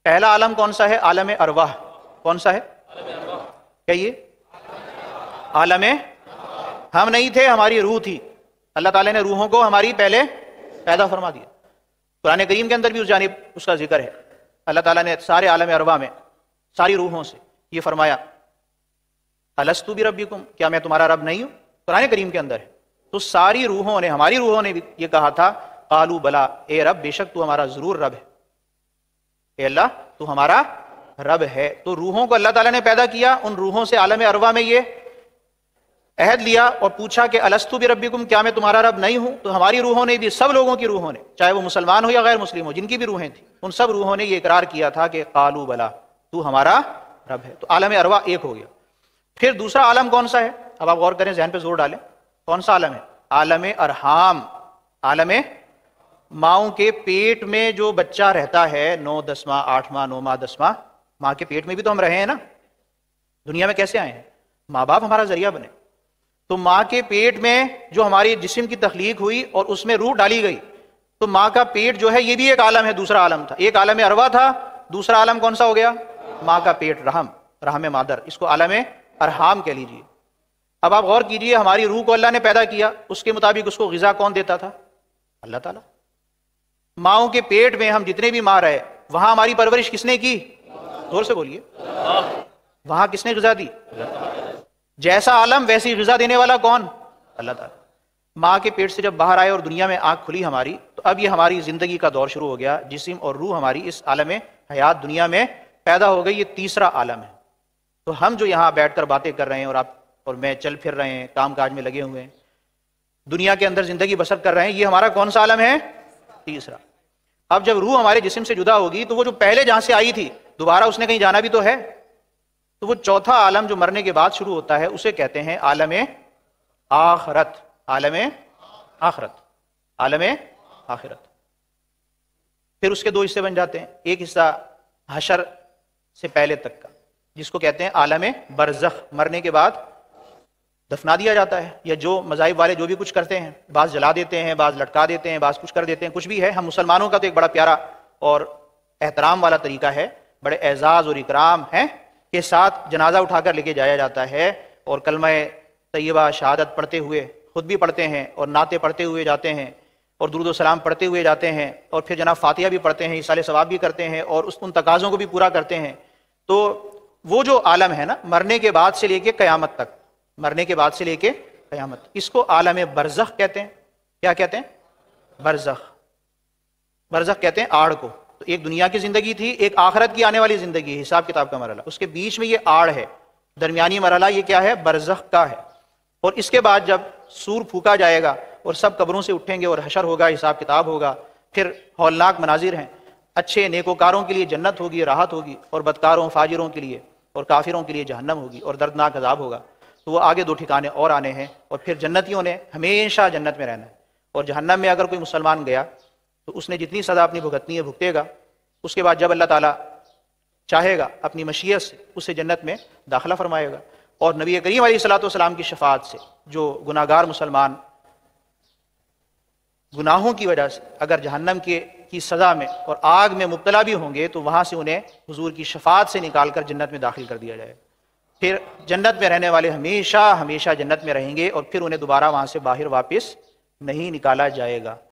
پہلا عالم کون سا ہے؟ عالم ارواح. کون سا ہے؟ کیا یہ عالم ہم نہیں تھے، ہماری روح تھی. اللہ تعالیٰ نے روحوں کو ہماری پہلے پیدا فرما دیا. قرآن کریم کے اندر بھی اس جانب اس کا ذکر ہے. اللہ تعالیٰ نے سارے عالم ارواح میں ساری روحوں سے یہ فرمایا الست بربکم، کیا میں تمہارا رب نہیں ہوں؟ قرآن کریم کے اندر ہے. تو ساری روحوں نے، ہماری روحوں نے بھی یہ کہا تھا قالوا بلا، اے رب بے شک تو ہمارا ضرور رب ہے، اے اللہ تو ہمارا رب ہے. تو روحوں کو اللہ تعالیٰ نے پیدا کیا، ان روحوں سے عالم ارواح میں یہ عہد لیا اور پوچھا کہ الست بربکم، کیا میں تمہارا رب نہیں ہوں؟ تو ہماری روحوں نے بھی، سب لوگوں کی روحوں نے، چاہے وہ مسلمان ہو یا غیر مسلم ہو، جن کی بھی روحیں تھیں، ان سب روحوں نے یہ اقرار کیا تھا کہ قالوا بلا، تو ہمارا رب ہے. تو عالم ارواح ایک ہو گیا. پھر دوسرا عالم کون سا ہے؟ اب آپ غور کریں، ذہن پہ زور ڈالیں. کون سا عالم ہے؟ عالم ارحام. عالم ماؤں کے پیٹ میں جو بچہ رہتا ہے 9 10 ماہ 8 ماہ 9 ماہ 10 ماہ، ماں کے پیٹ میں بھی تو ہم رہے ہیں نا. دنیا میں کیسے آئے ہیں؟ ماں باپ ہمارا ذریعہ بنے. تو ماں کے پیٹ میں جو ہماری جسم کی تخلیق ہوئی اور اس میں روح ڈالی گئی، تو ماں کا پیٹ جو ہے یہ بھی ایک عالم ہے، دوسرا عالم تھا. ایک عالم ارواح تھا، دوسرا عالم کون سا ہو گیا؟ ماں کا پیٹ، رحم مادر، اس کو عالم ارحام کہہ لیجیے. اب آپ غور کیجئے، ہماری روح کو اللہ نے پیدا کیا، اس کے مطابق اس کو غذا کون دیتا تھا؟ اللہ تعالیٰ. ماؤں کے پیٹ میں ہم جتنے بھی ماں رہے، وہاں ہماری پرورش کس نے کی؟ زور سے بولیے. وہاں کس نے غذا دی؟ جیسا عالم ویسی غذا دینے والا کون؟ اللہ تعالیٰ. ماں کے پیٹ سے جب باہر آئے اور دنیا میں آنکھ کھلی ہماری، تو اب یہ ہماری زندگی کا دور شروع ہو گیا. جسم اور روح ہماری اس عالم حیات دنیا میں پیدا ہو گئی. یہ تیسرا عالم ہے. تو ہم جو یہاں بیٹھ کر باتیں کر رہے ہیں، اور آپ اور میں چل پھر رہے ہیں، کام کاج میں لگے ہوئے ہیں، دنیا کے اندر زندگی بسر کر رہے ہیں، یہ ہمارا کون سا عالم ہے؟ تیسرا. اب جب روح ہمارے جسم سے جدا ہوگی تو وہ جو پہلے جہاں سے آئی تھی دوبارہ اس نے کہیں جانا بھی تو ہے. تو وہ چوتھا عالم جو مرنے کے بعد شروع ہوتا ہے اسے کہتے ہیں عالم آخرت. عالم آخرت. عالم آخرت. پھر اس کے دو حصے بن جاتے ہیں. ایک حصہ حشر سے پہلے تک کا، جس کو کہتے ہیں عالم برزخ. مرنے کے بعد دفنا دیا جاتا ہے، یا جو مذاہب والے جو بھی کچھ کرتے ہیں، بعض جلا دیتے ہیں، بعض لٹکا دیتے ہیں، بعض کچھ کر دیتے ہیں، کچھ بھی ہے. ہم مسلمانوں کا تو ایک بڑا پیارا اور احترام والا طریقہ ہے، بڑے اعزاز اور اکرام ہیں کے ساتھ جنازہ اٹھا کر لے کے جایا جاتا ہے، اور کلمہ طیبہ شہادت پڑھتے ہوئے، خود بھی پڑھتے ہیں اور نعتیں پڑھتے ہوئے جاتے ہیں، اور درود و سلام پڑھتے ہوئے جاتے ہیں، اور پھر جناب فاتحہ بھی پڑھتے ہیں، ایصال ثواب بھی کرتے ہیں، اور ان تقاضوں کو بھی پورا کرتے ہیں. تو وہ جو عالم ہے نا، مرنے کے بعد سے لے کے قیامت تک، مرنے کے بعد سے لے کے قیامت، اس کو عالم برزخ کہتے ہیں. کیا کہتے ہیں؟ برزخ. برزخ کہتے ہیں آڑ کو. تو ایک دنیا کی زندگی تھی، ایک آخرت کی آنے والی زندگی، حساب کتاب کا مرحلہ، اس کے بیچ میں یہ آڑ ہے. درمیانی مرحلہ یہ کیا ہے؟ برزخ کا ہے. اور اس کے بعد جب سور پھونکا جائے گا اور سب قبروں سے اٹھیں گے اور حشر ہوگا، حساب کتاب ہوگا، پھر ہولناک مناظر ہیں. اچھے نیکوکاروں کے لیے جنت ہوگی، راحت ہوگی، اور بدکاروں فاجروں کے لیے اور کافروں کے لیے جہنم ہوگی اور دردناک عذاب ہوگا. تو وہ آگے دو ٹھکانے اور آنے ہیں، اور پھر جنتیوں نے ہمیشہ جنت میں رہنا ہے. اور جہنم میں اگر کوئی مسلمان گیا تو اس نے جتنی سزا اپنی بھگتنی ہے بھگتے گا. اس کے بعد جب اللہ تعالیٰ چاہے گا اپنی مشیت سے اسے جنت میں داخلہ فرمائے گا. اور نبی کریم علیہ الصلوۃ والسلام کی شفاعت سے جو گناہ گار مسلمان گناہوں کی وجہ سے اگر جہنم کی سزا میں اور آگ میں مبتلا بھی ہوں گے، تو وہاں سے انہیں حضور کی شفاعت سے نکال کر جنت میں داخل کر دیا جائے. پھر جنت میں رہنے والے ہمیشہ ہمیشہ جنت میں رہیں گے، اور پھر انہیں دوبارہ وہاں سے باہر واپس نہیں نکالا جائے گا.